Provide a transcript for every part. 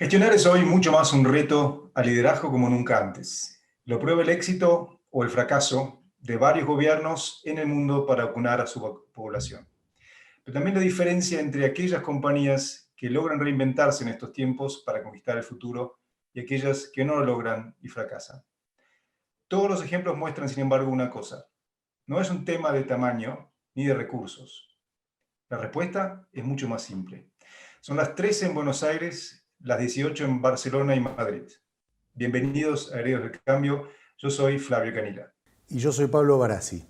Gestionar es hoy mucho más un reto al liderazgo como nunca antes. Lo prueba el éxito o el fracaso de varios gobiernos en el mundo para vacunar a su población. Pero también la diferencia entre aquellas compañías que logran reinventarse en estos tiempos para conquistar el futuro y aquellas que no lo logran y fracasan. Todos los ejemplos muestran, sin embargo, una cosa. No es un tema de tamaño ni de recursos. La respuesta es mucho más simple. Son las 13 en Buenos Aires, las 18 en Barcelona y Madrid. Bienvenidos a Herederos del Cambio. Yo soy Flavio Canila. Y yo soy Pablo Barassi.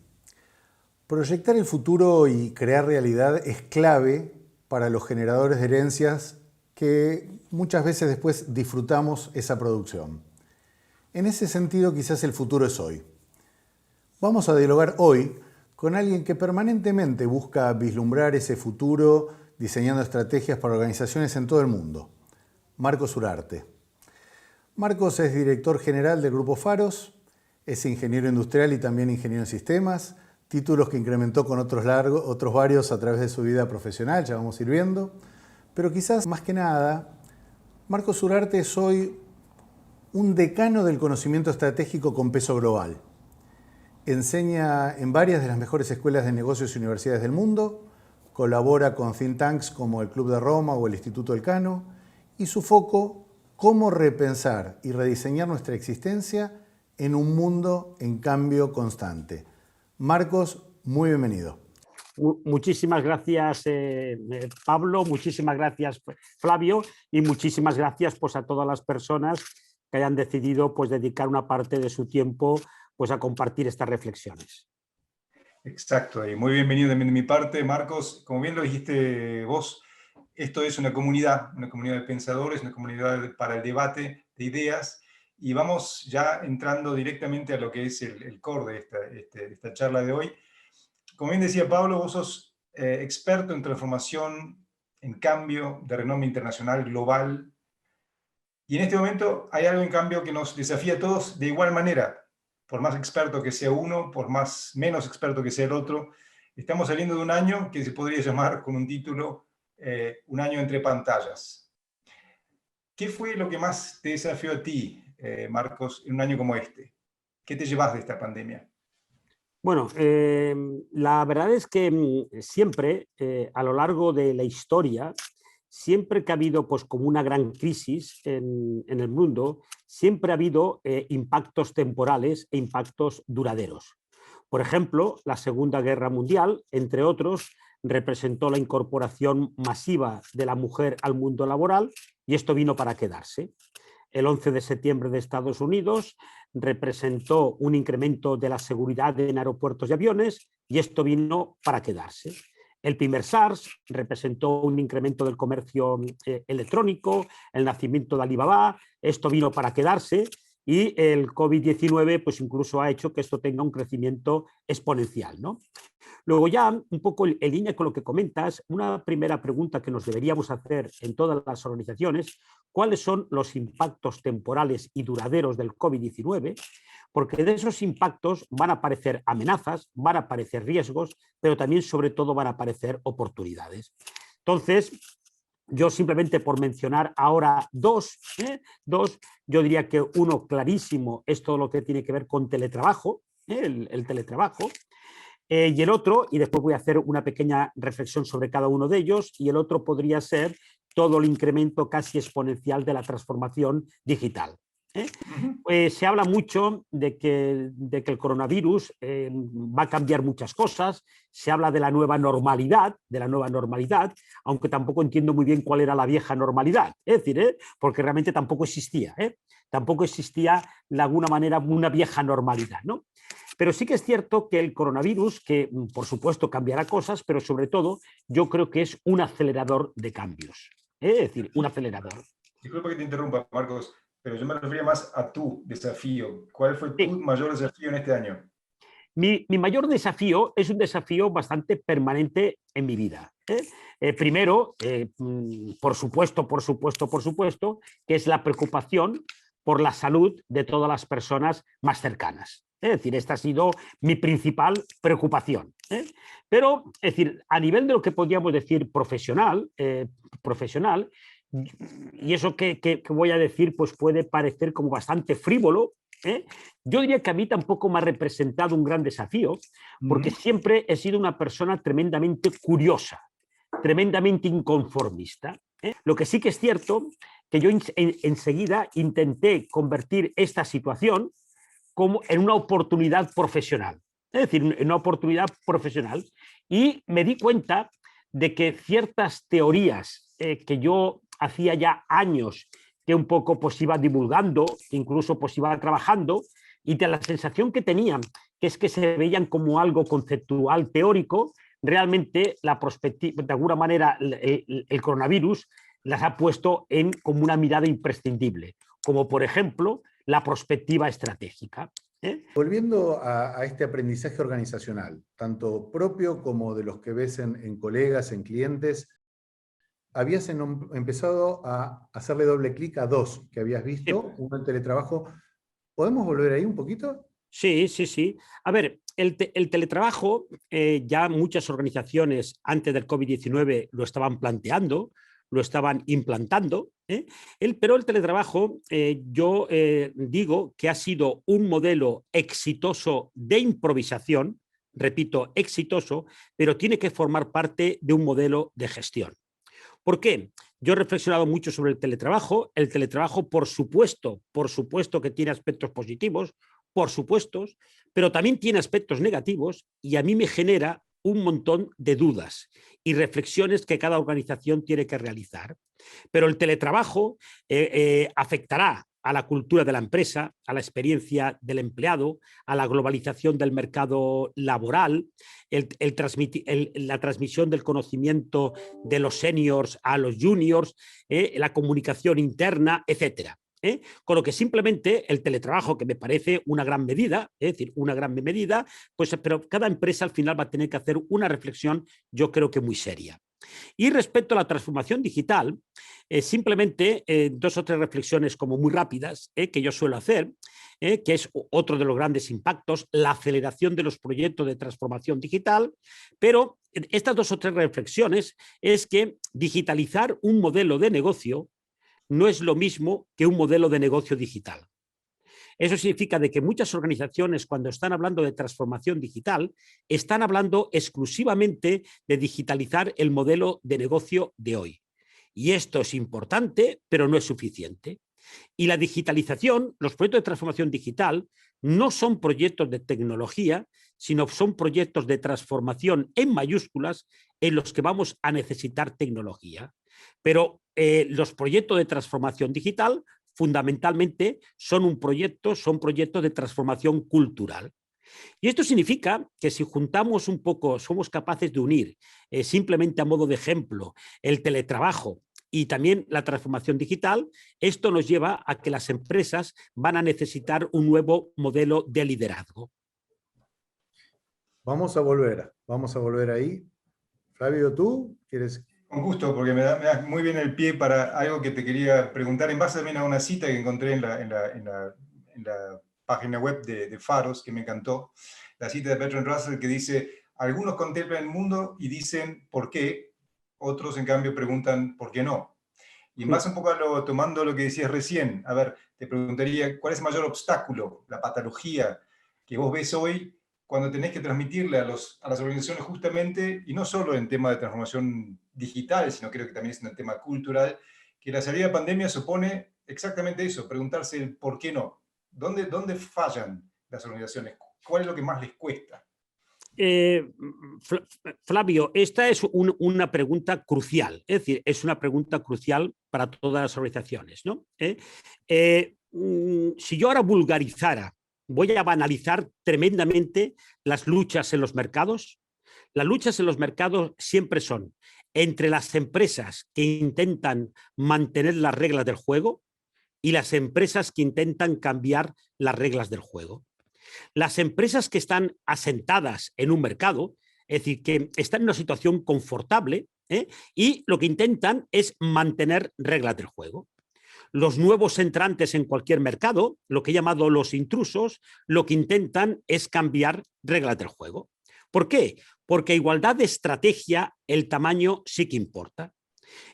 Proyectar el futuro y crear realidad es clave para los generadores de herencias que muchas veces después disfrutamos esa producción. En ese sentido, quizás el futuro es hoy. Vamos a dialogar hoy con alguien que permanentemente busca vislumbrar ese futuro diseñando estrategias para organizaciones en todo el mundo. Marcos Urarte. Marcos es director general del Grupo Faros, es ingeniero industrial y también ingeniero en sistemas, títulos que incrementó con otros varios a través de su vida profesional, ya vamos a ir viendo. Pero quizás más que nada, Marcos Urarte es hoy un decano del conocimiento estratégico con peso global. Enseña en varias de las mejores escuelas de negocios y universidades del mundo, colabora con think tanks como el Club de Roma o el Instituto Elcano, y su foco, cómo repensar y rediseñar nuestra existencia en un mundo en cambio constante. Marcos, muy bienvenido. Muchísimas gracias, Pablo, muchísimas gracias, Flavio, y muchísimas gracias pues, a todas las personas que hayan decidido pues, dedicar una parte de su tiempo pues, a compartir estas reflexiones. Exacto, y muy bienvenido también de mi parte, Marcos. Como bien lo dijiste vos, esto es una comunidad de pensadores, una comunidad para el debate de ideas, y vamos ya entrando directamente a lo que es el core de esta charla de hoy. Como bien decía Pablo, vos sos experto en transformación, en cambio, de renombre internacional, global, y en este momento hay algo en cambio que nos desafía a todos de igual manera, por más experto que sea uno, por más menos experto que sea el otro. Estamos saliendo de un año que se podría llamar con un título un año entre pantallas. ¿Qué fue lo que más te desafió a ti, Marcos, en un año como este? ¿Qué te llevas de esta pandemia? Bueno, la verdad es que siempre, a lo largo de la historia, siempre que ha habido pues, como una gran crisis en el mundo, siempre ha habido impactos temporales e impactos duraderos. Por ejemplo, la Segunda Guerra Mundial, entre otros, representó la incorporación masiva de la mujer al mundo laboral y esto vino para quedarse. El 11 de septiembre de Estados Unidos representó un incremento de la seguridad en aeropuertos y aviones y esto vino para quedarse. El primer SARS representó un incremento del comercio electrónico, el nacimiento de Alibaba, esto vino para quedarse y el COVID-19 pues incluso ha hecho que esto tenga un crecimiento exponencial, ¿no? Luego ya, un poco en línea con lo que comentas, una primera pregunta que nos deberíamos hacer en todas las organizaciones, ¿cuáles son los impactos temporales y duraderos del COVID-19? Porque de esos impactos van a aparecer amenazas, van a aparecer riesgos, pero también sobre todo van a aparecer oportunidades. Entonces, yo simplemente por mencionar ahora dos, yo diría que uno clarísimo es todo lo que tiene que ver con teletrabajo, el teletrabajo, y el otro, y después voy a hacer una pequeña reflexión sobre cada uno de ellos, y el otro podría ser todo el incremento casi exponencial de la transformación digital. Se habla mucho de que el coronavirus va a cambiar muchas cosas, se habla de la nueva normalidad, aunque tampoco entiendo muy bien cuál era la vieja normalidad, es decir, porque realmente tampoco existía de alguna manera una vieja normalidad, ¿no? Pero sí que es cierto que el coronavirus, que por supuesto cambiará cosas, pero sobre todo yo creo que es un acelerador de cambios. Es decir, un acelerador. Disculpa que te interrumpa, Marcos, pero yo me refería más a tu desafío. ¿Cuál fue tu mayor desafío en este año? Mi mayor desafío es un desafío bastante permanente en mi vida. Primero, por supuesto, que es la preocupación por la salud de todas las personas más cercanas. Es decir, esta ha sido mi principal preocupación. Pero, es decir, a nivel de lo que podríamos decir profesional, y eso que voy a decir pues puede parecer como bastante frívolo, ¿eh? Yo diría que a mí tampoco me ha representado un gran desafío, porque siempre he sido una persona tremendamente curiosa, tremendamente inconformista, ¿eh? Lo que sí que es cierto que yo enseguida intenté convertir esta situación como en una oportunidad profesional, es decir, en una oportunidad profesional, y me di cuenta de que ciertas teorías que yo hacía ya años que un poco pues iba divulgando, incluso pues iba trabajando, y de la sensación que tenían, que es que se veían como algo conceptual teórico, realmente la perspectiva, de alguna manera el coronavirus las ha puesto en como una mirada imprescindible, como por ejemplo la perspectiva estratégica. Volviendo a este aprendizaje organizacional, tanto propio como de los que ves en colegas, en clientes, habías empezado a hacerle doble clic a dos que habías visto, uno en teletrabajo. ¿Podemos volver ahí un poquito? Sí, sí, sí. A ver, el teletrabajo, ya muchas organizaciones antes del COVID-19 lo estaban planteando, lo estaban implantando, ¿eh? Pero el teletrabajo, yo digo que ha sido un modelo exitoso de improvisación, repito, exitoso, pero tiene que formar parte de un modelo de gestión. ¿Por qué? Yo he reflexionado mucho sobre el teletrabajo. El teletrabajo, por supuesto que tiene aspectos positivos, por supuesto, pero también tiene aspectos negativos y a mí me genera un montón de dudas y reflexiones que cada organización tiene que realizar. Pero el teletrabajo afectará a la cultura de la empresa, a la experiencia del empleado, a la globalización del mercado laboral, la transmisión del conocimiento de los seniors a los juniors, la comunicación interna, etcétera. Con lo que simplemente el teletrabajo, que me parece una gran medida, es decir, una gran medida, pues, pero cada empresa al final va a tener que hacer una reflexión, yo creo que muy seria. Y respecto a la transformación digital, simplemente dos o tres reflexiones como muy rápidas que yo suelo hacer, que es otro de los grandes impactos, la aceleración de los proyectos de transformación digital, pero estas dos o tres reflexiones es que digitalizar un modelo de negocio no es lo mismo que un modelo de negocio digital. Eso significa de que muchas organizaciones, cuando están hablando de transformación digital, están hablando exclusivamente de digitalizar el modelo de negocio de hoy. Y esto es importante, pero no es suficiente. Y la digitalización, los proyectos de transformación digital, no son proyectos de tecnología, sino son proyectos de transformación en mayúsculas en los que vamos a necesitar tecnología. Pero los proyectos de transformación digital fundamentalmente son proyectos de transformación cultural. Y esto significa que si juntamos un poco, somos capaces de unir, simplemente a modo de ejemplo, el teletrabajo y también la transformación digital, esto nos lleva a que las empresas van a necesitar un nuevo modelo de liderazgo. Vamos a volver ahí. Flavio, ¿tú quieres? Con gusto, porque me da muy bien el pie para algo que te quería preguntar, en base también a una cita que encontré en la página web de Faros, que me encantó, la cita de Bertrand Russell, que dice: algunos contemplan el mundo y dicen ¿por qué? Otros, en cambio, preguntan ¿por qué no? Y en base un poco tomando lo que decías recién, a ver, te preguntaría, ¿cuál es el mayor obstáculo, la patología que vos ves hoy cuando tenés que transmitirle a las organizaciones justamente, y no solo en tema de transformación digital, sino creo que también es un tema cultural, que la salida de pandemia supone exactamente eso, preguntarse el por qué no? ¿Dónde fallan las organizaciones? ¿Cuál es lo que más les cuesta? Flavio, esta es una pregunta crucial, es decir, es una pregunta crucial para todas las organizaciones, ¿no? Si yo ahora vulgarizara, voy a banalizar tremendamente las luchas en los mercados. Las luchas en los mercados siempre son entre las empresas que intentan mantener las reglas del juego y las empresas que intentan cambiar las reglas del juego. Las empresas que están asentadas en un mercado, es decir, que están en una situación confortable, y lo que intentan es mantener reglas del juego. Los nuevos entrantes en cualquier mercado, lo que he llamado los intrusos, lo que intentan es cambiar reglas del juego. ¿Por qué? Porque a igualdad de estrategia, el tamaño sí que importa.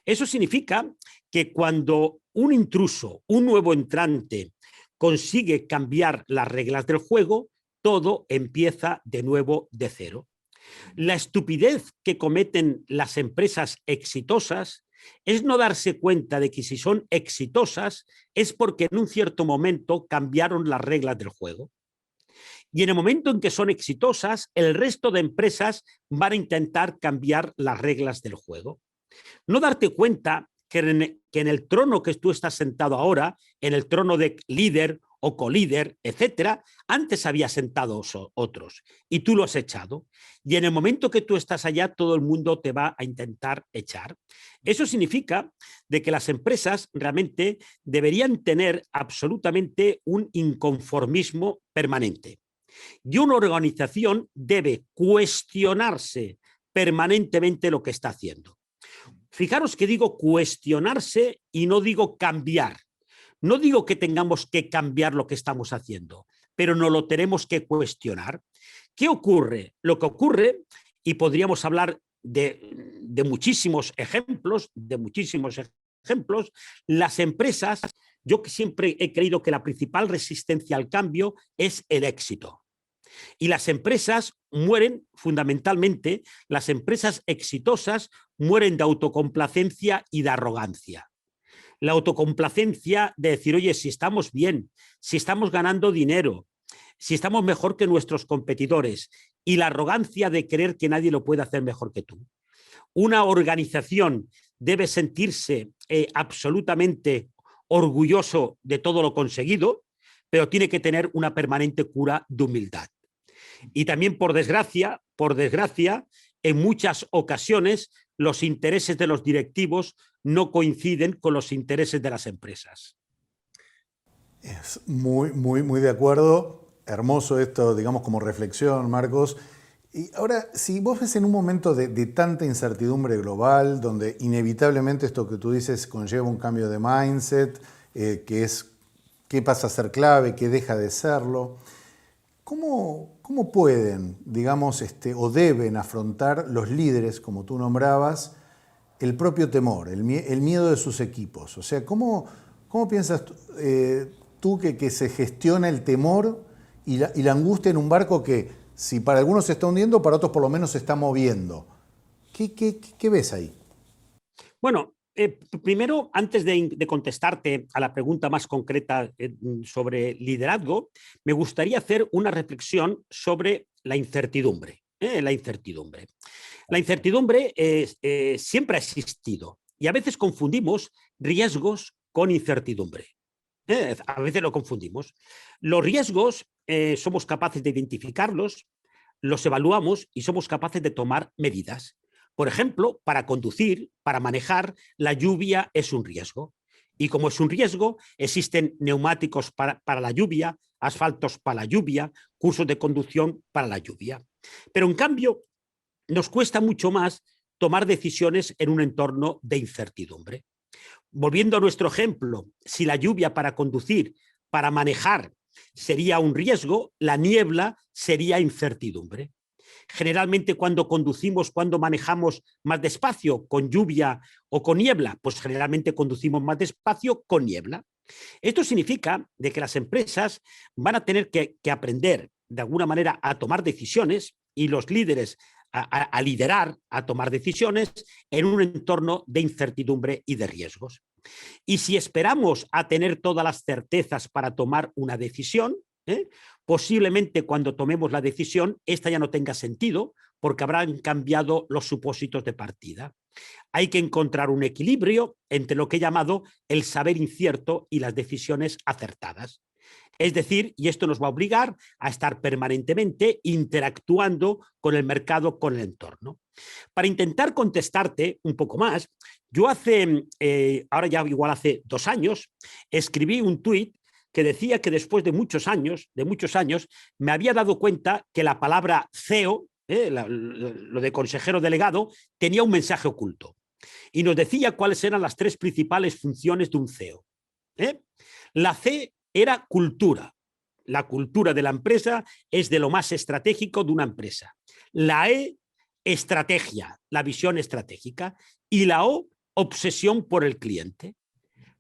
Eso significa que cuando un intruso, un nuevo entrante, consigue cambiar las reglas del juego, todo empieza de nuevo de cero. La estupidez que cometen las empresas exitosas es no darse cuenta de que si son exitosas es porque en un cierto momento cambiaron las reglas del juego. Y en el momento en que son exitosas, el resto de empresas van a intentar cambiar las reglas del juego. No darte cuenta que en el trono que tú estás sentado ahora, en el trono de líder o colíder, etcétera, antes había sentado otros y tú lo has echado. Y en el momento que tú estás allá, todo el mundo te va a intentar echar. Eso significa de que las empresas realmente deberían tener absolutamente un inconformismo permanente. Y una organización debe cuestionarse permanentemente lo que está haciendo. Fijaros que digo cuestionarse y no digo cambiar. No digo que tengamos que cambiar lo que estamos haciendo, pero no lo tenemos que cuestionar. ¿Qué ocurre? Lo que ocurre, y podríamos hablar de muchísimos ejemplos, las empresas, yo siempre he creído que la principal resistencia al cambio es el éxito. Y las empresas mueren fundamentalmente, las empresas exitosas mueren de autocomplacencia y de arrogancia. La autocomplacencia de decir, oye, si estamos bien, si estamos ganando dinero, si estamos mejor que nuestros competidores, y la arrogancia de creer que nadie lo puede hacer mejor que tú. Una organización debe sentirse absolutamente orgulloso de todo lo conseguido, pero tiene que tener una permanente cura de humildad. Y también, por desgracia, en muchas ocasiones los intereses de los directivos no coinciden con los intereses de las empresas. Es muy de acuerdo. Hermoso esto, digamos, como reflexión, Marcos. Y ahora, si vos ves en un momento de tanta incertidumbre global, donde inevitablemente esto que tú dices conlleva un cambio de mindset, que es qué pasa a ser clave, qué deja de serlo, ¿cómo pueden, digamos, o deben afrontar los líderes, como tú nombrabas, el propio temor, el miedo de sus equipos? O sea, ¿cómo piensas tú que se gestiona el temor y la angustia en un barco que, si para algunos se está hundiendo, para otros por lo menos se está moviendo? ¿Qué ves ahí? Bueno, primero, antes de contestarte a la pregunta más concreta sobre liderazgo, me gustaría hacer una reflexión sobre la incertidumbre. La incertidumbre siempre ha existido y a veces confundimos riesgos con incertidumbre. A veces lo confundimos. Los riesgos somos capaces de identificarlos, los evaluamos y somos capaces de tomar medidas. Por ejemplo, para conducir, para manejar, la lluvia es un riesgo. Y como es un riesgo, existen neumáticos para la lluvia, asfaltos para la lluvia, cursos de conducción para la lluvia. Pero en cambio, nos cuesta mucho más tomar decisiones en un entorno de incertidumbre. Volviendo a nuestro ejemplo, si la lluvia para conducir, para manejar, sería un riesgo, la niebla sería incertidumbre. Generalmente cuando conducimos, cuando manejamos más despacio, con lluvia o con niebla, pues generalmente conducimos más despacio con niebla. Esto significa de que las empresas van a tener que aprender de alguna manera a tomar decisiones y los líderes a liderar, a tomar decisiones en un entorno de incertidumbre y de riesgos. Y si esperamos a tener todas las certezas para tomar una decisión, posiblemente cuando tomemos la decisión, esta ya no tenga sentido porque habrán cambiado los supósitos de partida. Hay que encontrar un equilibrio entre lo que he llamado el saber incierto y las decisiones acertadas. Es decir, y esto nos va a obligar a estar permanentemente interactuando con el mercado, con el entorno. Para intentar contestarte un poco más, yo ahora ya igual hace 2 años, escribí un tuit que decía que después de muchos años, me había dado cuenta que la palabra CEO, lo de consejero delegado, tenía un mensaje oculto. Y nos decía cuáles eran las 3 principales funciones de un CEO. La C era cultura. La cultura de la empresa es de lo más estratégico de una empresa. La E, estrategia, la visión estratégica. Y la O, obsesión por el cliente.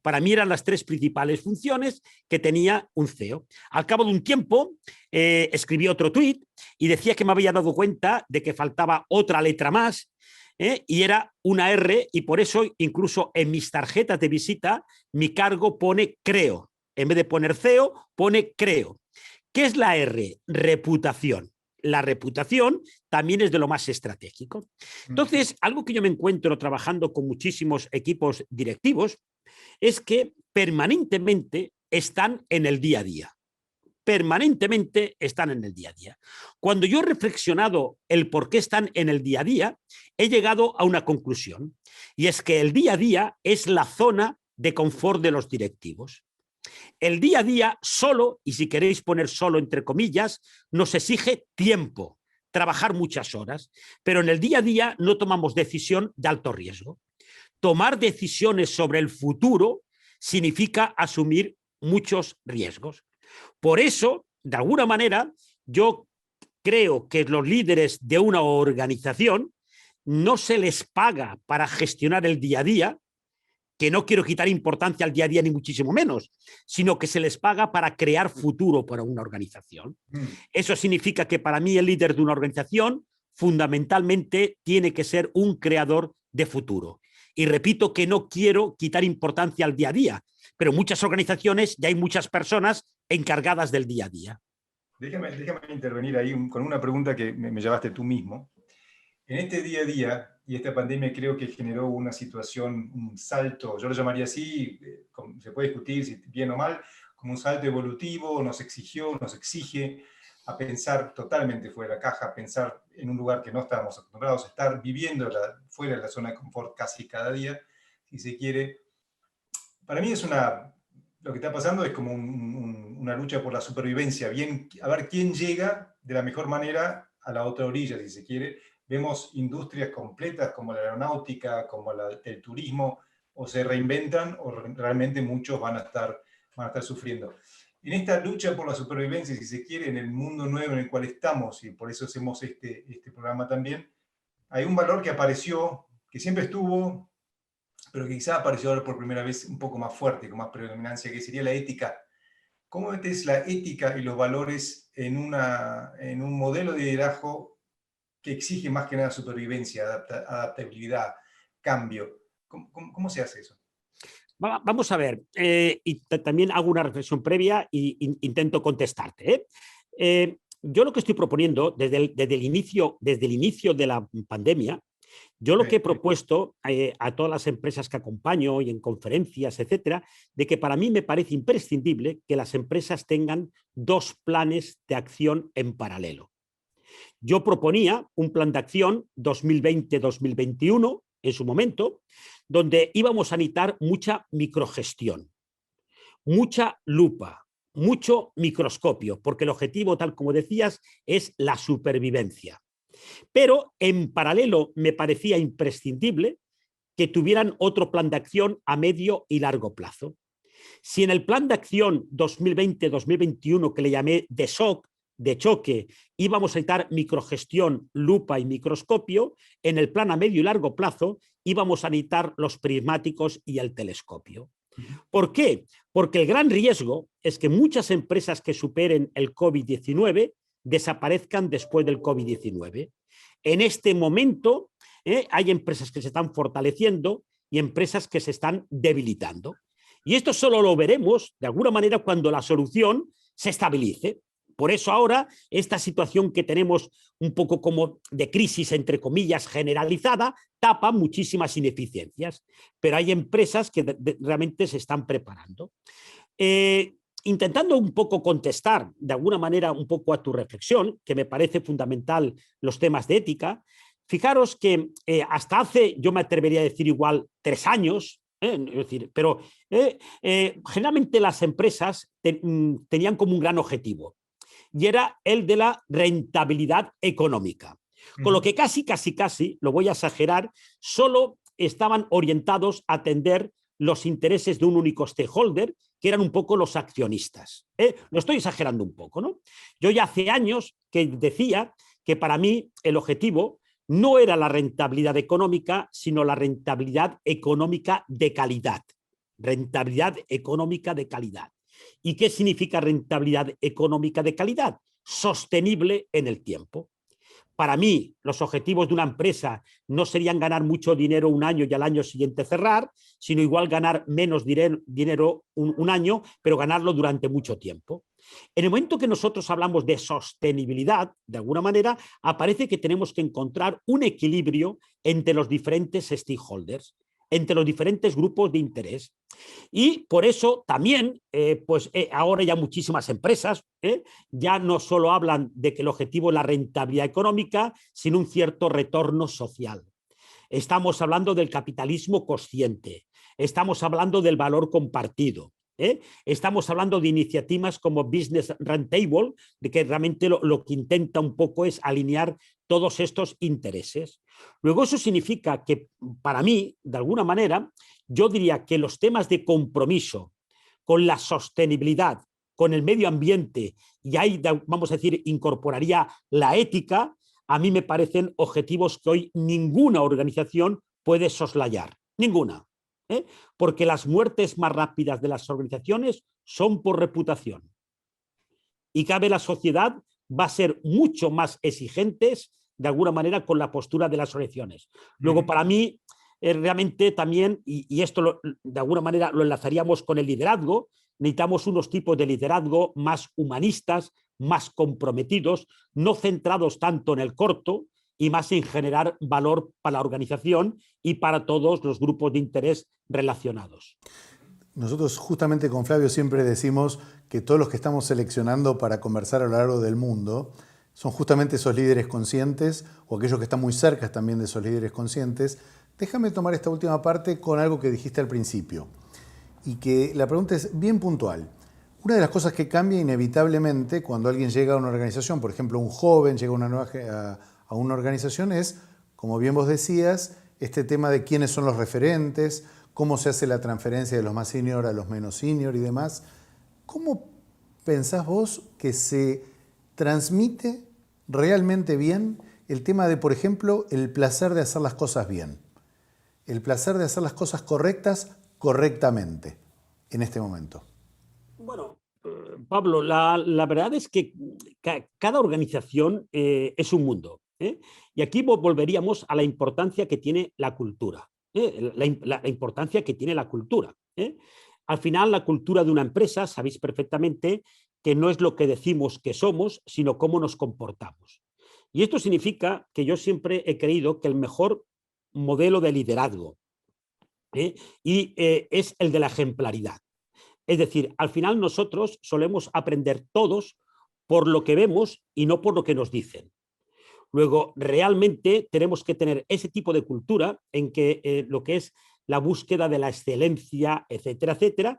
Para mí eran las 3 principales funciones que tenía un CEO. Al cabo de un tiempo escribí otro tuit y decía que me había dado cuenta de que faltaba otra letra más, y era una R, y por eso incluso en mis tarjetas de visita mi cargo pone creo. En vez de poner CEO, pone creo. ¿Qué es la R? Reputación. La reputación también es de lo más estratégico. Entonces, algo que yo me encuentro trabajando con muchísimos equipos directivos es que permanentemente están en el día a día. Permanentemente están en el día a día. Cuando yo he reflexionado el por qué están en el día a día, he llegado a una conclusión, y es que el día a día es la zona de confort de los directivos. El día a día solo, y si queréis poner solo entre comillas, nos exige tiempo, trabajar muchas horas, pero en el día a día no tomamos decisión de alto riesgo. Tomar decisiones sobre el futuro significa asumir muchos riesgos. Por eso, de alguna manera, yo creo que los líderes de una organización no se les paga para gestionar el día a día, que no quiero quitar importancia al día a día ni muchísimo menos, sino que se les paga para crear futuro para una organización. Eso significa que para mí el líder de una organización fundamentalmente tiene que ser un creador de futuro. Y repito que no quiero quitar importancia al día a día, pero en muchas organizaciones ya hay muchas personas encargadas del día a día. Déjame intervenir ahí con una pregunta que me llevaste tú mismo. En este día a día, y esta pandemia creo que generó una situación, un salto, yo lo llamaría así, se puede discutir si bien o mal, como un salto evolutivo, nos exigió, nos exige a pensar totalmente fuera de la caja, a pensar en un lugar que no estábamos acostumbrados a estar, viviendo fuera de la zona de confort casi cada día, si se quiere. Para mí lo que está pasando es como una lucha por la supervivencia, a ver quién llega de la mejor manera a la otra orilla, si se quiere. Vemos industrias completas como la aeronáutica, como el turismo, o se reinventan o realmente muchos van a estar sufriendo. En esta lucha por la supervivencia, si se quiere, en el mundo nuevo en el cual estamos, y por eso hacemos este programa también, hay un valor que apareció, que siempre estuvo, pero que quizá apareció ahora por primera vez un poco más fuerte, con más predominancia, que sería la ética. ¿Cómo ves la ética y los valores en un modelo de liderazgo que exige más que nada supervivencia, adaptabilidad, cambio? ¿Cómo se hace eso? Vamos a ver, y también hago una reflexión previa e intento contestarte. Yo lo que estoy proponiendo desde el inicio de la pandemia, yo lo que he propuesto a todas las empresas que acompaño y en conferencias, etcétera, de que para mí me parece imprescindible que las empresas tengan 2 planes de acción en paralelo. Yo proponía un plan de acción 2020-2021 en su momento, donde íbamos a necesitar mucha microgestión, mucha lupa, mucho microscopio, porque el objetivo, tal como decías, es la supervivencia. Pero en paralelo me parecía imprescindible que tuvieran otro plan de acción a medio y largo plazo. Si en el plan de acción 2020-2021, que le llamé de shock, de choque, íbamos a necesitar microgestión, lupa y microscopio, en el plan a medio y largo plazo íbamos a necesitar los prismáticos y el telescopio. ¿Por qué? Porque el gran riesgo es que muchas empresas que superen el COVID-19 desaparezcan después del COVID-19. En este momento hay empresas que se están fortaleciendo y empresas que se están debilitando. Y esto solo lo veremos, de alguna manera, cuando la solución se estabilice. Por eso ahora esta situación que tenemos un poco como de crisis, entre comillas, generalizada, tapa muchísimas ineficiencias. Pero hay empresas que realmente se están preparando. Intentando un poco contestar de alguna manera un poco a tu reflexión, que me parece fundamental los temas de ética, fijaros que hasta hace, yo me atrevería a decir igual 3 años, es decir, pero generalmente las empresas tenían como un gran objetivo, y era el de la rentabilidad económica. Con lo que casi, lo voy a exagerar, solo estaban orientados a atender los intereses de un único stakeholder, que eran un poco los accionistas. Lo estoy exagerando un poco, ¿no? Yo ya hace años que decía que para mí el objetivo no era la rentabilidad económica, sino la rentabilidad económica de calidad. Rentabilidad económica de calidad. ¿Y qué significa rentabilidad económica de calidad? Sostenible en el tiempo. Para mí, los objetivos de una empresa no serían ganar mucho dinero un año y al año siguiente cerrar, sino igual ganar menos dinero un año, pero ganarlo durante mucho tiempo. En el momento que nosotros hablamos de sostenibilidad, de alguna manera, aparece que tenemos que encontrar un equilibrio entre los diferentes stakeholders, entre los diferentes grupos de interés. Y por eso también, ahora ya muchísimas empresas ya no solo hablan de que el objetivo es la rentabilidad económica, sino un cierto retorno social. Estamos hablando del capitalismo consciente, estamos hablando del valor compartido. Estamos hablando de iniciativas como Business Roundtable, de que realmente lo que intenta un poco es alinear todos estos intereses. Luego eso significa que para mí, de alguna manera, yo diría que los temas de compromiso con la sostenibilidad, con el medio ambiente, y ahí, vamos a decir, incorporaría la ética, a mí me parecen objetivos que hoy ninguna organización puede soslayar, ninguna. Porque las muertes más rápidas de las organizaciones son por reputación. Y cada vez la sociedad va a ser mucho más exigentes, de alguna manera, con la postura de las organizaciones. Luego, para mí, realmente también, y esto de alguna manera lo enlazaríamos con el liderazgo, necesitamos unos tipos de liderazgo más humanistas, más comprometidos, no centrados tanto en el corto y más en generar valor para la organización y para todos los grupos de interés relacionados. Nosotros justamente con Flavio siempre decimos que todos los que estamos seleccionando para conversar a lo largo del mundo son justamente esos líderes conscientes o aquellos que están muy cerca también de esos líderes conscientes. Déjame tomar esta última parte con algo que dijiste al principio y que la pregunta es bien puntual. Una de las cosas que cambia inevitablemente cuando alguien llega a una organización, por ejemplo un joven llega a una organización es, como bien vos decías, este tema de quiénes son los referentes, cómo se hace la transferencia de los más senior a los menos senior y demás. ¿Cómo pensás vos que se transmite realmente bien el tema de, por ejemplo, el placer de hacer las cosas bien? El placer de hacer las cosas correctas correctamente en este momento. Bueno, Pablo, la verdad es que cada organización es un mundo. Y aquí volveríamos a la importancia que tiene la cultura. La importancia que tiene la cultura. Al final, la cultura de una empresa, sabéis perfectamente que no es lo que decimos que somos, sino cómo nos comportamos. Y esto significa que yo siempre he creído que el mejor modelo de liderazgo es el de la ejemplaridad. Es decir, al final nosotros solemos aprender todos por lo que vemos y no por lo que nos dicen. Luego, realmente tenemos que tener ese tipo de cultura en que lo que es la búsqueda de la excelencia, etcétera, etcétera,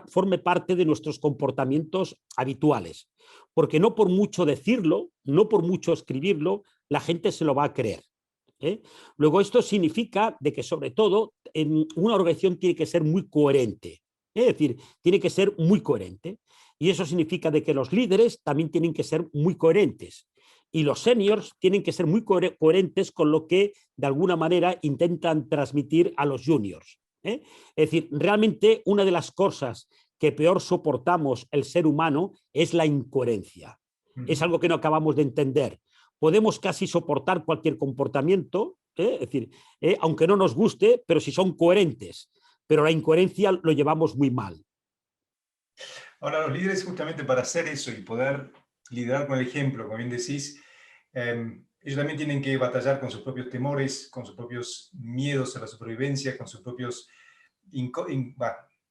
forme parte de nuestros comportamientos habituales. Porque no por mucho decirlo, no por mucho escribirlo, la gente se lo va a creer. Luego, esto significa de que, sobre todo, una organización tiene que ser muy coherente. Es decir, tiene que ser muy coherente. Y eso significa de que los líderes también tienen que ser muy coherentes. Y los seniors tienen que ser muy coherentes con lo que de alguna manera intentan transmitir a los juniors. Es decir, realmente una de las cosas que peor soportamos el ser humano es la incoherencia. Es algo que no acabamos de entender. Podemos casi soportar cualquier comportamiento, es decir, aunque no nos guste, pero si son coherentes. Pero la incoherencia lo llevamos muy mal. Ahora, los líderes justamente para hacer eso y poder liderar con el ejemplo, como bien decís, ellos también tienen que batallar con sus propios temores, con sus propios miedos a la supervivencia, con sus propios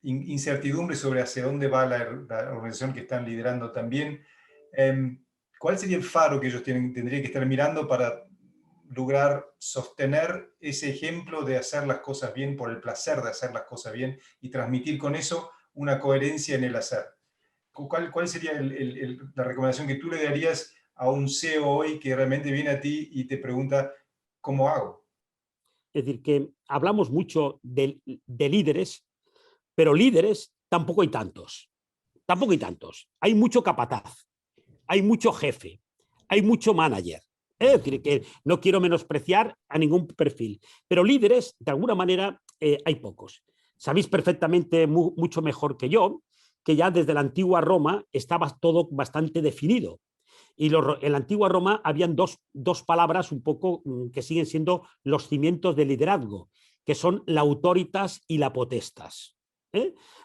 incertidumbres sobre hacia dónde va la organización que están liderando también. ¿Cuál sería el faro que ellos tendrían que estar mirando para lograr sostener ese ejemplo de hacer las cosas bien por el placer de hacer las cosas bien y transmitir con eso una coherencia en el hacer? ¿Cuál sería la recomendación que tú le darías a un CEO hoy que realmente viene a ti y te pregunta, ¿cómo hago? Es decir, que hablamos mucho de líderes, pero líderes tampoco hay tantos. Tampoco hay tantos. Hay mucho capataz, hay mucho jefe, hay mucho manager. Es decir, que no quiero menospreciar a ningún perfil, pero líderes, de alguna manera, hay pocos. Sabéis perfectamente, mucho mejor que yo, que ya desde la antigua Roma estaba todo bastante definido. Y en la antigua Roma habían dos palabras un poco que siguen siendo los cimientos del liderazgo, que son la autoritas y la potestas.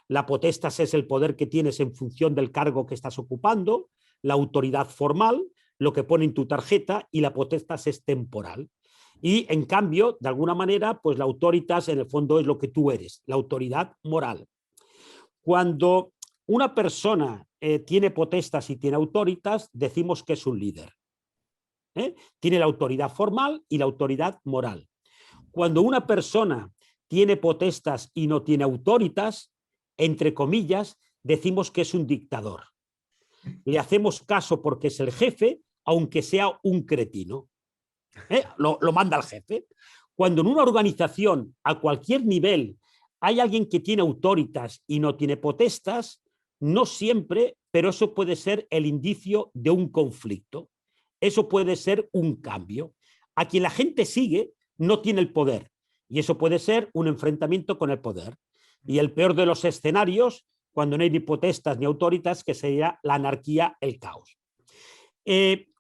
La potestas es el poder que tienes en función del cargo que estás ocupando, la autoridad formal, lo que pone en tu tarjeta, y la potestas es temporal. Y en cambio, de alguna manera, pues la autoritas en el fondo es lo que tú eres, la autoridad moral. Cuando una persona tiene potestas y tiene autoritas, decimos que es un líder. Tiene la autoridad formal y la autoridad moral. Cuando una persona tiene potestas y no tiene autoritas, entre comillas, decimos que es un dictador. Le hacemos caso porque es el jefe, aunque sea un cretino. Lo manda el jefe. Cuando en una organización, a cualquier nivel, hay alguien que tiene autoritas y no tiene potestas, no siempre, pero eso puede ser el indicio de un conflicto. Eso puede ser un cambio. A quien la gente sigue no tiene el poder, y eso puede ser un enfrentamiento con el poder. Y el peor de los escenarios, cuando no hay ni potestas ni autoritas, que sería la anarquía, el caos.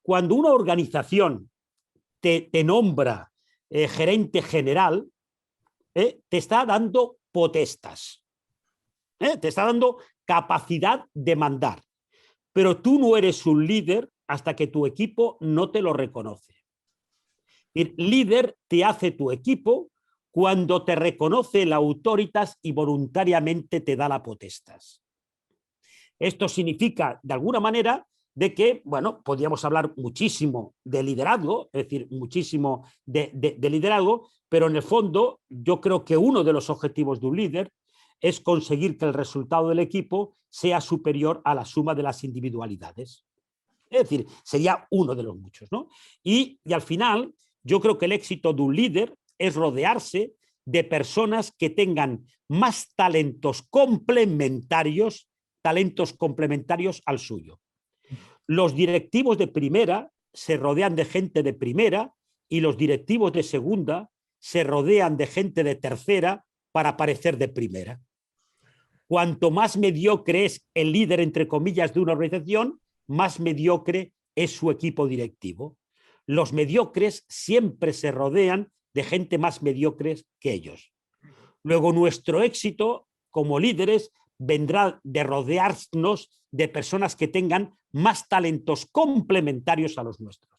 Cuando una organización te nombra gerente general, te está dando potestas, te está dando capacidad de mandar, pero tú no eres un líder hasta que tu equipo no te lo reconoce. El líder te hace tu equipo cuando te reconoce la autoritas y voluntariamente te da la potestas. Esto significa, de alguna manera, de que, bueno, podríamos hablar muchísimo de liderazgo, es decir, muchísimo de liderazgo, pero en el fondo yo creo que uno de los objetivos de un líder es conseguir que el resultado del equipo sea superior a la suma de las individualidades. Es decir, sería uno de los muchos, ¿no? Y al final, yo creo que el éxito de un líder es rodearse de personas que tengan más talentos complementarios al suyo. Los directivos de primera se rodean de gente de primera y los directivos de segunda se rodean de gente de tercera para parecer de primera. Cuanto más mediocre es el líder, entre comillas, de una organización, más mediocre es su equipo directivo. Los mediocres siempre se rodean de gente más mediocre que ellos. Luego, nuestro éxito como líderes vendrá de rodearnos de personas que tengan más talentos complementarios a los nuestros.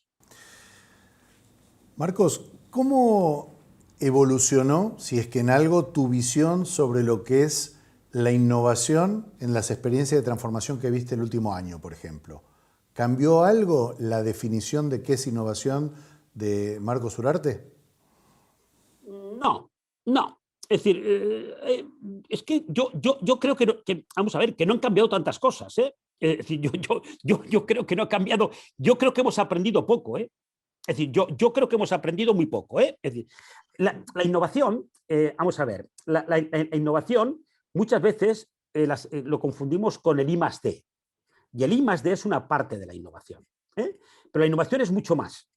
Marcos, ¿cómo evolucionó, si es que en algo, tu visión sobre lo que es la innovación en las experiencias de transformación que viste el último año, por ejemplo? ¿Cambió algo la definición de qué es innovación de Marcos Urarte? No. Es decir, es que yo creo que, vamos a ver, que no han cambiado tantas cosas. Es decir, yo creo que no ha cambiado, yo creo que hemos aprendido poco. Es decir, yo creo que hemos aprendido muy poco. Es decir, la innovación, vamos a ver, la innovación muchas veces lo confundimos con el I+D. Y el I+D es una parte de la innovación. Pero la innovación es mucho más.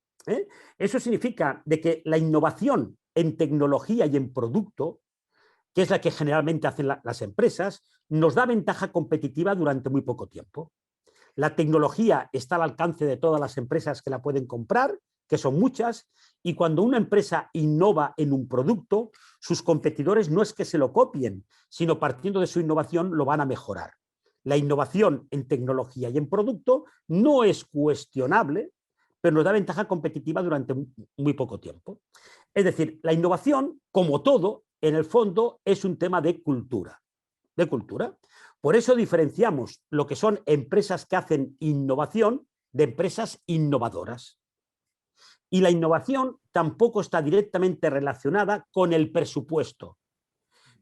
Eso significa de que la innovación en tecnología y en producto, que es la que generalmente hacen las empresas, nos da ventaja competitiva durante muy poco tiempo. La tecnología está al alcance de todas las empresas que la pueden comprar, que son muchas, y cuando una empresa innova en un producto, sus competidores no es que se lo copien, sino partiendo de su innovación lo van a mejorar. La innovación en tecnología y en producto no es cuestionable, pero nos da ventaja competitiva durante muy poco tiempo. Es decir, la innovación, como todo, en el fondo es un tema de cultura. Por eso diferenciamos lo que son empresas que hacen innovación de empresas innovadoras. Y la innovación tampoco está directamente relacionada con el presupuesto.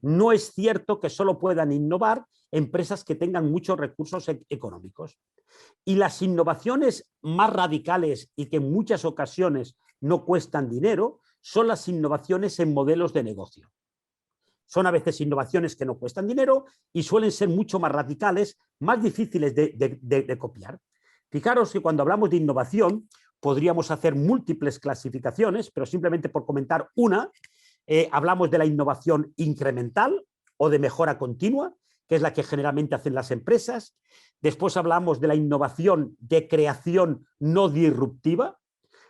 No es cierto que solo puedan innovar empresas que tengan muchos recursos económicos. Y las innovaciones más radicales y que en muchas ocasiones no cuestan dinero son las innovaciones en modelos de negocio. Son a veces innovaciones que no cuestan dinero y suelen ser mucho más radicales, más difíciles de copiar. Fijaros que cuando hablamos de innovación podríamos hacer múltiples clasificaciones, pero simplemente por comentar una, hablamos de la innovación incremental o de mejora continua, que es la que generalmente hacen las empresas. Después hablamos de la innovación de creación no disruptiva.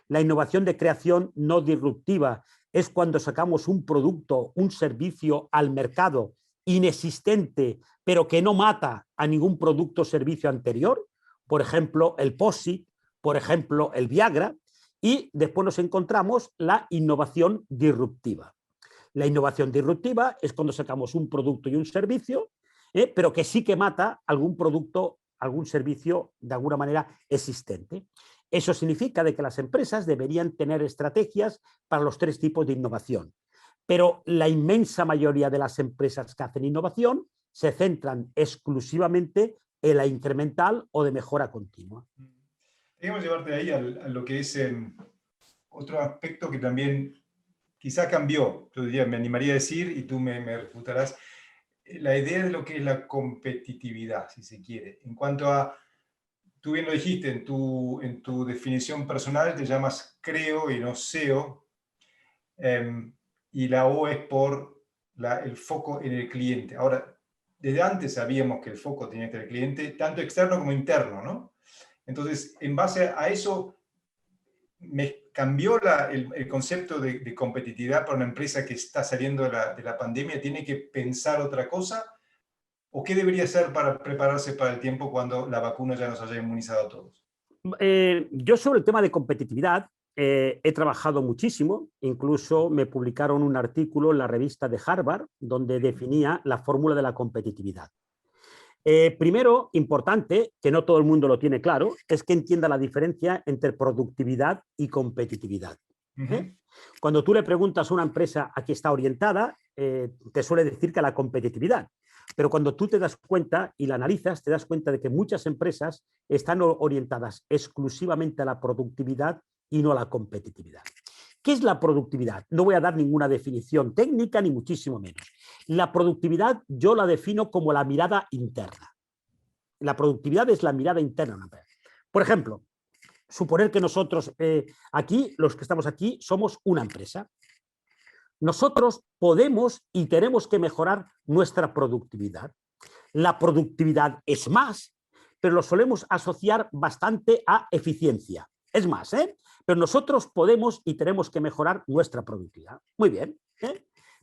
La innovación de creación no disruptiva es cuando sacamos un producto, un servicio al mercado inexistente, pero que no mata a ningún producto o servicio anterior. Por ejemplo, el POSIT, por ejemplo, el Viagra. Y después nos encontramos la innovación disruptiva. La innovación disruptiva es cuando sacamos un producto y un servicio, pero que sí que mata algún producto, algún servicio de alguna manera existente. Eso significa de que las empresas deberían tener estrategias para los tres tipos de innovación. Pero la inmensa mayoría de las empresas que hacen innovación se centran exclusivamente en la incremental o de mejora continua. Queremos llevarte ahí a lo que es otro aspecto que también quizá cambió, yo diría, me animaría a decir, y tú me refutarás, la idea de lo que es la competitividad, si se quiere. En cuanto a, tú bien lo dijiste, en tu definición personal te llamas creo y no SEO, y la O es por el foco en el cliente. Ahora, desde antes sabíamos que el foco tenía que ser el cliente, tanto externo como interno, ¿no? Entonces, en base a eso, me cambió el concepto de competitividad para una empresa que está saliendo de la pandemia. ¿Tiene que pensar otra cosa? ¿O qué debería hacer para prepararse para el tiempo cuando la vacuna ya nos haya inmunizado a todos? Yo sobre el tema de competitividad he trabajado muchísimo, incluso me publicaron un artículo en la revista de Harvard donde definía la fórmula de la competitividad. Primero, importante, que no todo el mundo lo tiene claro, es que entienda la diferencia entre productividad y competitividad. Cuando tú le preguntas a una empresa a qué está orientada, te suele decir que a la competitividad. Pero cuando tú te das cuenta y la analizas, te das cuenta de que muchas empresas están orientadas exclusivamente a la productividad y no a la competitividad. ¿Qué es la productividad? No voy a dar ninguna definición técnica, ni muchísimo menos. La productividad yo la defino como la mirada interna. La productividad es la mirada interna. Por ejemplo, suponer que nosotros aquí, los que estamos aquí, somos una empresa. Nosotros podemos y tenemos que mejorar nuestra productividad. La productividad es más, pero lo solemos asociar bastante a eficiencia. Es más, pero nosotros podemos y tenemos que mejorar nuestra productividad. Muy bien.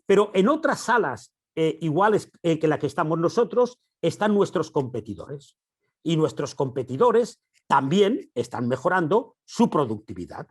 Pero en otras salas iguales que la que estamos nosotros están nuestros competidores. Y nuestros competidores también están mejorando su productividad.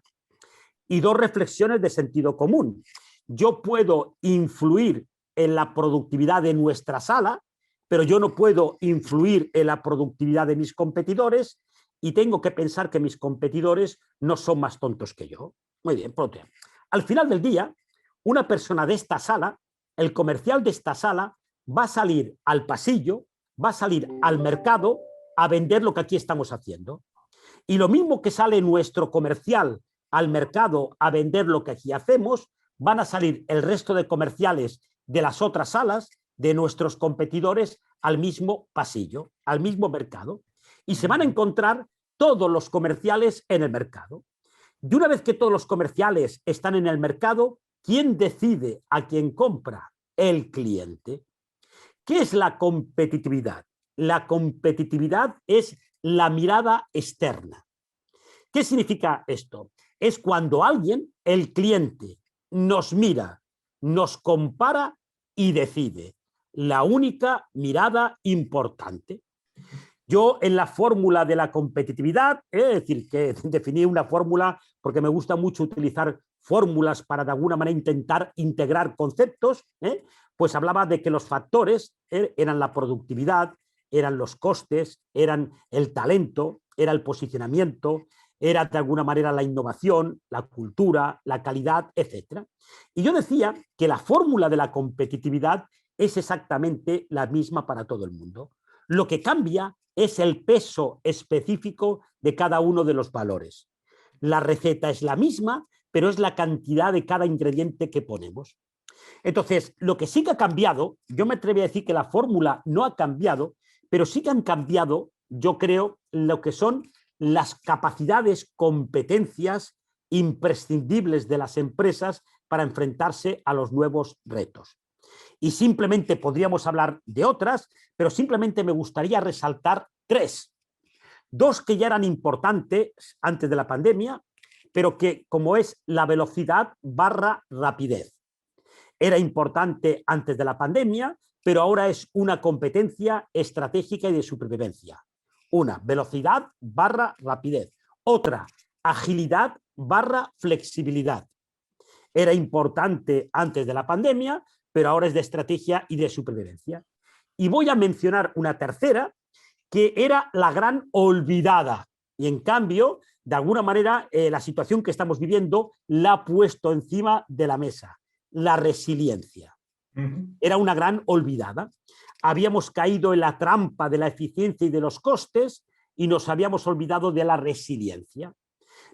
Y dos reflexiones de sentido común. Yo puedo influir en la productividad de nuestra sala, pero yo no puedo influir en la productividad de mis competidores y tengo que pensar que mis competidores no son más tontos que yo. Muy bien, por otro. Al final del día, una persona de esta sala, el comercial de esta sala, va a salir al pasillo, va a salir al mercado a vender lo que aquí estamos haciendo. Y lo mismo que sale nuestro comercial al mercado a vender lo que aquí hacemos, van a salir el resto de comerciales de las otras salas, de nuestros competidores, al mismo pasillo, al mismo mercado. Y se van a encontrar todos los comerciales en el mercado. Y una vez que todos los comerciales están en el mercado, ¿quién decide a quién compra? El cliente. ¿Qué es la competitividad? La competitividad es la mirada externa. ¿Qué significa esto? Es cuando alguien, el cliente, nos mira, nos compara y decide. La única mirada importante. Yo en la fórmula de la competitividad, es decir, que definí una fórmula porque me gusta mucho utilizar fórmulas para de alguna manera intentar integrar conceptos, pues hablaba de que los factores eran la productividad, eran los costes, eran el talento, era el posicionamiento, era de alguna manera la innovación, la cultura, la calidad, etc. Y yo decía que la fórmula de la competitividad es exactamente la misma para todo el mundo. Lo que cambia es el peso específico de cada uno de los valores. La receta es la misma, pero es la cantidad de cada ingrediente que ponemos. Entonces, lo que sí que ha cambiado, yo me atrevo a decir que la fórmula no ha cambiado, pero sí que han cambiado, yo creo, lo que son las capacidades, competencias imprescindibles de las empresas para enfrentarse a los nuevos retos. Y simplemente podríamos hablar de otras, pero simplemente me gustaría resaltar tres. Dos que ya eran importantes antes de la pandemia, pero que como es la velocidad barra rapidez. Era importante antes de la pandemia, pero ahora es una competencia estratégica y de supervivencia. Una, velocidad barra rapidez. Otra, agilidad barra flexibilidad. Era importante antes de la pandemia, pero ahora es de estrategia y de supervivencia. Y voy a mencionar una tercera, que era la gran olvidada. Y en cambio, de alguna manera, la situación que estamos viviendo la ha puesto encima de la mesa. La resiliencia. Era una gran olvidada. Habíamos caído en la trampa de la eficiencia y de los costes y nos habíamos olvidado de la resiliencia.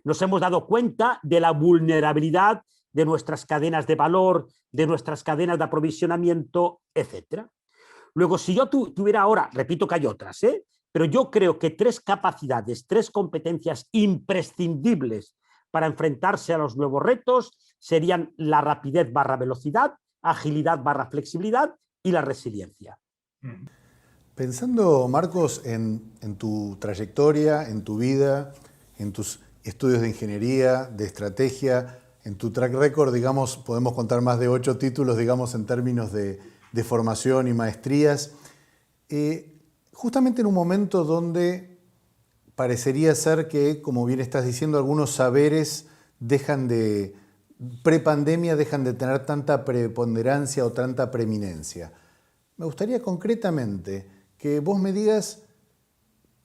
Nos hemos dado cuenta de la vulnerabilidad de nuestras cadenas de valor, de nuestras cadenas de aprovisionamiento, etc. Luego, si yo tuviera ahora, repito que hay otras, pero yo creo que tres capacidades, tres competencias imprescindibles para enfrentarse a los nuevos retos serían la rapidez barra velocidad, agilidad barra flexibilidad y la resiliencia. Pensando, Marcos, en tu trayectoria, en tu vida, en tus estudios de ingeniería, de estrategia, en tu track record, digamos, podemos contar más de 8 títulos, digamos, en términos de formación y maestrías. Justamente en un momento donde parecería ser que, como bien estás diciendo, algunos saberes prepandemia dejan de tener tanta preponderancia o tanta preeminencia. Me gustaría concretamente que vos me digas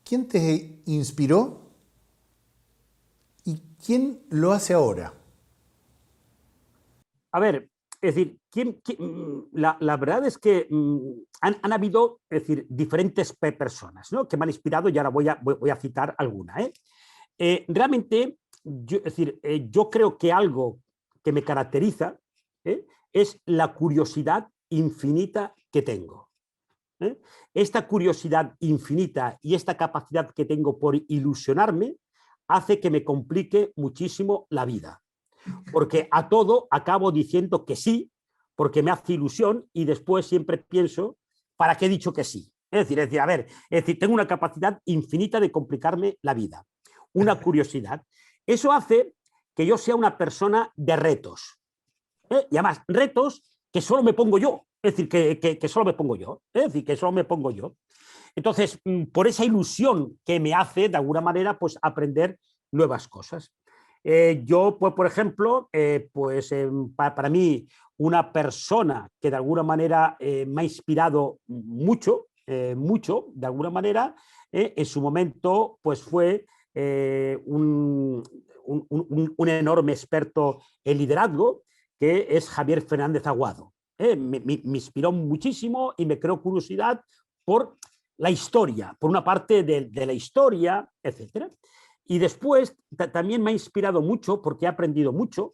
quién te inspiró y quién lo hace ahora. A ver, es decir, la verdad es que han habido, es decir, diferentes personas, ¿no?, que me han inspirado y ahora voy a citar alguna. Realmente, yo creo que algo que me caracteriza es la curiosidad infinita que tengo. Esta curiosidad infinita y esta capacidad que tengo por ilusionarme hace que me complique muchísimo la vida. Porque a todo acabo diciendo que sí, porque me hace ilusión y después siempre pienso, ¿para qué he dicho que sí? Es decir, a ver, tengo una capacidad infinita de complicarme la vida, una curiosidad. Eso hace que yo sea una persona de retos. Y además, retos que solo me pongo yo, es decir, que solo me pongo yo, es decir, que solo me pongo yo. Entonces, por esa ilusión que me hace, de alguna manera, pues aprender nuevas cosas. Yo, pues, por ejemplo, para mí, una persona que de alguna manera me ha inspirado mucho, de alguna manera, en su momento, pues fue un enorme experto en liderazgo, que es Javier Fernández Aguado. Me inspiró muchísimo y me creó curiosidad por la historia, por una parte de la historia, etcétera. Y después también me ha inspirado mucho porque he aprendido mucho,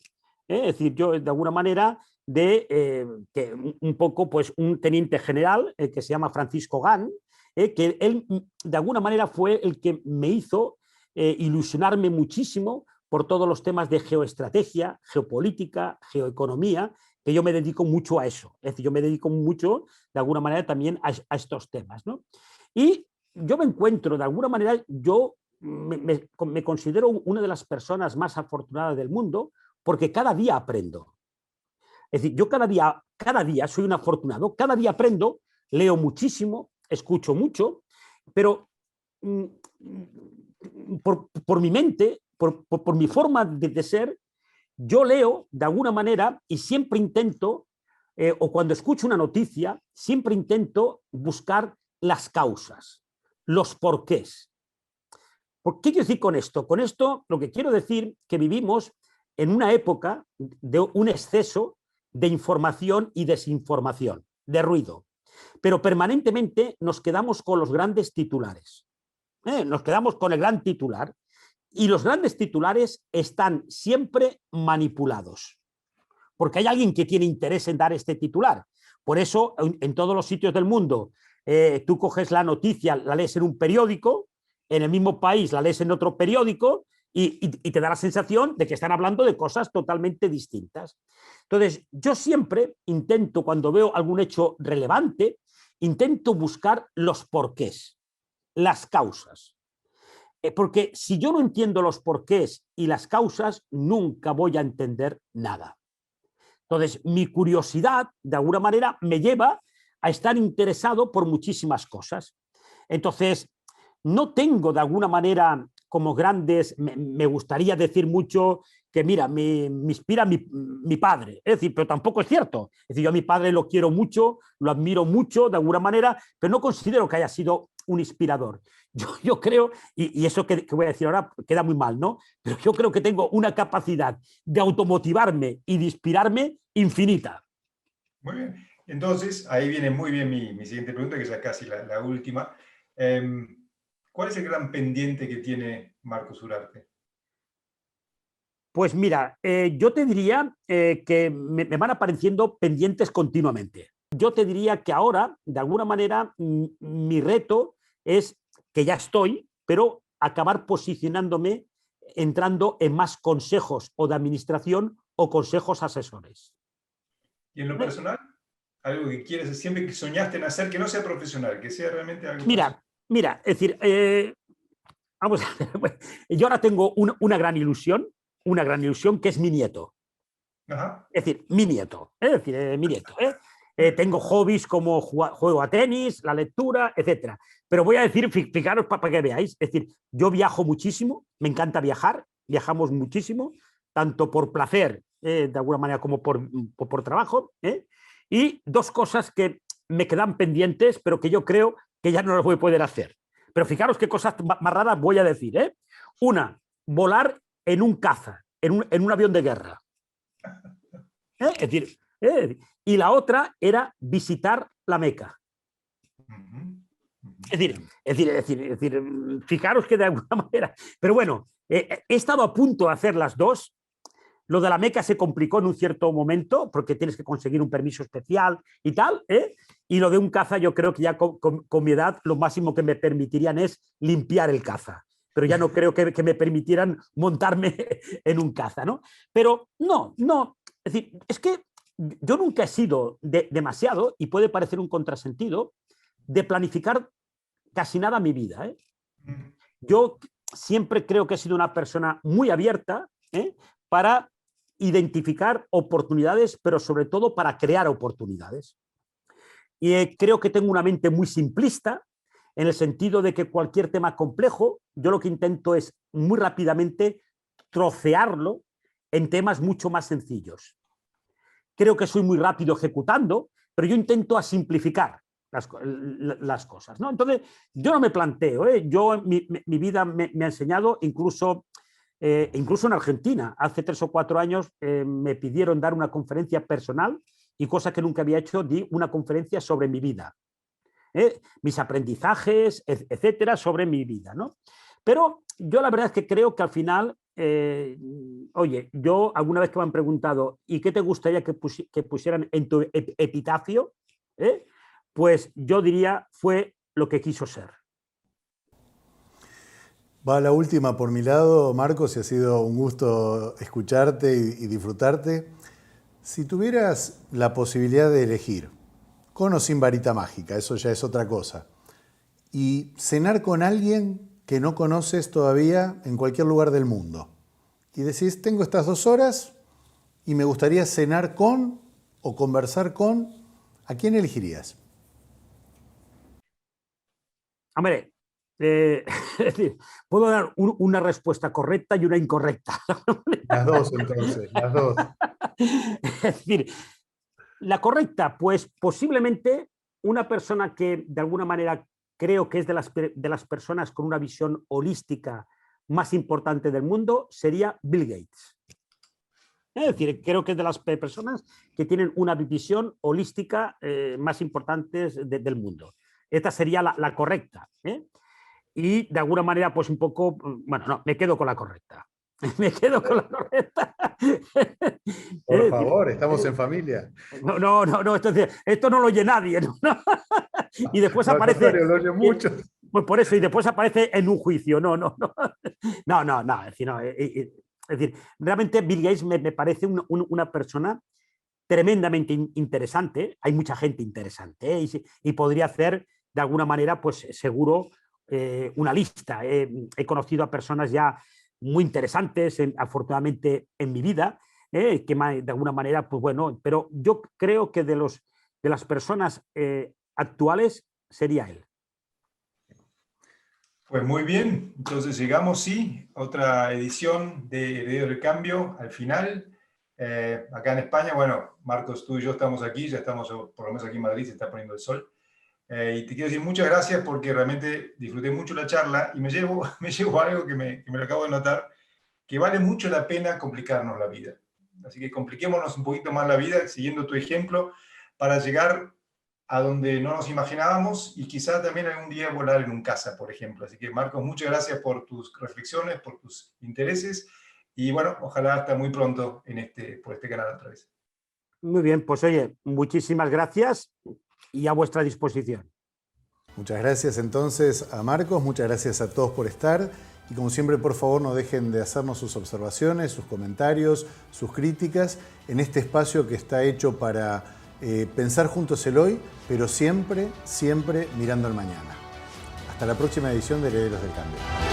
es decir, yo de alguna manera que un poco pues un teniente general que se llama Francisco Gant, que él de alguna manera fue el que me hizo ilusionarme muchísimo por todos los temas de geoestrategia, geopolítica, geoeconomía, que yo me dedico mucho a eso. Es decir, yo me dedico mucho, de alguna manera, también a estos temas, ¿no? Y yo me encuentro, de alguna manera, yo me considero una de las personas más afortunadas del mundo porque cada día aprendo. Es decir, yo cada día soy un afortunado, cada día aprendo, leo muchísimo, escucho mucho, pero por mi mente, por mi forma de ser, yo leo de alguna manera y siempre intento, o cuando escucho una noticia, siempre intento buscar las causas, los porqués. ¿Qué quiero decir con esto? Con esto lo que quiero decir es que vivimos en una época de un exceso de información y desinformación, de ruido, pero permanentemente nos quedamos con los grandes titulares. Nos quedamos con el gran titular y los grandes titulares están siempre manipulados, porque hay alguien que tiene interés en dar este titular. Por eso, en todos los sitios del mundo, tú coges la noticia, la lees en un periódico en el mismo país la lees en otro periódico y te da la sensación de que están hablando de cosas totalmente distintas. Entonces, yo siempre intento, cuando veo algún hecho relevante, intento buscar los porqués, las causas. Porque si yo no entiendo los porqués y las causas, nunca voy a entender nada. Entonces, mi curiosidad, de alguna manera, me lleva a estar interesado por muchísimas cosas. Entonces, no tengo de alguna manera como grandes, me gustaría decir mucho que mira, me inspira mi padre, es decir, pero tampoco es cierto. Es decir, yo a mi padre lo quiero mucho, lo admiro mucho de alguna manera, pero no considero que haya sido un inspirador. Yo creo, y eso que voy a decir ahora queda muy mal, ¿no? Pero yo creo que tengo una capacidad de automotivarme y de inspirarme infinita. Muy bien. Entonces, ahí viene muy bien mi siguiente pregunta, que es ya casi la última. ¿Cuál es el gran pendiente que tiene Marcos Urarte? Pues mira, yo te diría que me van apareciendo pendientes continuamente. Yo te diría que ahora, de alguna manera, mi reto es que ya estoy, pero acabar posicionándome entrando en más consejos o de administración o consejos asesores. ¿Y en lo personal? Algo que quieres, siempre que soñaste en hacer, que no sea profesional, que sea realmente algo personal. Mira, es decir, vamos a ver, yo ahora tengo una gran ilusión que es mi nieto. Ajá. Es decir, mi nieto. Es decir, mi nieto. Tengo hobbies como juego a tenis, la lectura, etcétera. Pero voy a decir, fijaros para que veáis, es decir, yo viajo muchísimo, me encanta viajar, viajamos muchísimo, tanto por placer, de alguna manera, como por trabajo. Y dos cosas que me quedan pendientes, pero que yo creo que ya no las voy a poder hacer. Pero fijaros qué cosas más raras voy a decir. Una, volar en un caza, en un avión de guerra. Es decir, y la otra era visitar la Meca. Es decir, fijaros que de alguna manera, pero bueno, he estado a punto de hacer las dos. Lo de la Meca se complicó en un cierto momento porque tienes que conseguir un permiso especial y tal, y lo de un caza yo creo que ya con mi edad lo máximo que me permitirían es limpiar el caza, pero ya no creo que me permitieran montarme en un caza, ¿no? Pero no, es decir, es que yo nunca he sido demasiado, y puede parecer un contrasentido, de planificar casi nada mi vida. Yo siempre creo que he sido una persona muy abierta para identificar oportunidades, pero sobre todo para crear oportunidades. Y creo que tengo una mente muy simplista, en el sentido de que cualquier tema complejo, yo lo que intento es muy rápidamente trocearlo en temas mucho más sencillos. Creo que soy muy rápido ejecutando, pero yo intento simplificar las cosas, ¿no? Entonces, yo no me planteo, mi vida me ha enseñado, incluso en Argentina, hace 3 o 4 años me pidieron dar una conferencia personal, y cosa que nunca había hecho, di una conferencia sobre mi vida, mis aprendizajes, etcétera, sobre mi vida, ¿no? Pero yo la verdad es que creo que al final, oye, yo alguna vez que me han preguntado ¿y qué te gustaría que pusieran en tu epitafio? Pues yo diría fue lo que quiso ser. Va la última por mi lado, Marcos, y ha sido un gusto escucharte y disfrutarte. Si tuvieras la posibilidad de elegir, con o sin varita mágica, eso ya es otra cosa, y cenar con alguien que no conoces todavía en cualquier lugar del mundo, y decís, tengo estas 2 horas y me gustaría cenar con o conversar con, ¿a quién elegirías? Hombre, es decir, puedo dar una respuesta correcta y una incorrecta. Las dos, entonces, las dos. Es decir, la correcta, pues posiblemente una persona que de alguna manera creo que es de las personas con una visión holística más importante del mundo, sería Bill Gates. Es decir, creo que es de las personas que tienen una visión holística más importantes del mundo. Esta sería la correcta. Y de alguna manera, pues un poco, bueno, no, me quedo con la correcta. Me quedo con la correcta. Por favor, estamos en familia. No, esto no lo oye nadie. ¿No? Y después No, aparece... lo oyen muchos. Pues por eso, y después aparece en un juicio. No, no, no. No, no, no. Es decir, no, es decir, realmente Bill Gates me parece una persona tremendamente interesante. Hay mucha gente interesante, y podría hacer de alguna manera, pues seguro, una lista. He conocido a personas ya muy interesantes, afortunadamente, en mi vida, que de alguna manera, pues bueno, pero yo creo que de las personas actuales sería él. Pues muy bien, entonces llegamos, sí, a otra edición de Herederos del Cambio al final. Acá en España, bueno, Marcos, tú y yo estamos aquí, ya estamos, por lo menos aquí en Madrid, se está poniendo el sol. Y te quiero decir muchas gracias porque realmente disfruté mucho la charla y me llevo algo que me lo acabo de notar, que vale mucho la pena complicarnos la vida. Así que compliquémonos un poquito más la vida siguiendo tu ejemplo para llegar a donde no nos imaginábamos y quizá también algún día volar en un caza, por ejemplo. Así que, Marcos, muchas gracias por tus reflexiones, por tus intereses y bueno, ojalá hasta muy pronto por este canal otra vez. Muy bien, pues oye, muchísimas gracias y a vuestra disposición. Muchas gracias entonces a Marcos, muchas gracias a todos por estar y como siempre, por favor, no dejen de hacernos sus observaciones, sus comentarios, sus críticas en este espacio que está hecho para pensar juntos el hoy, pero siempre, siempre mirando al mañana. Hasta la próxima edición de Herederos del Cambio.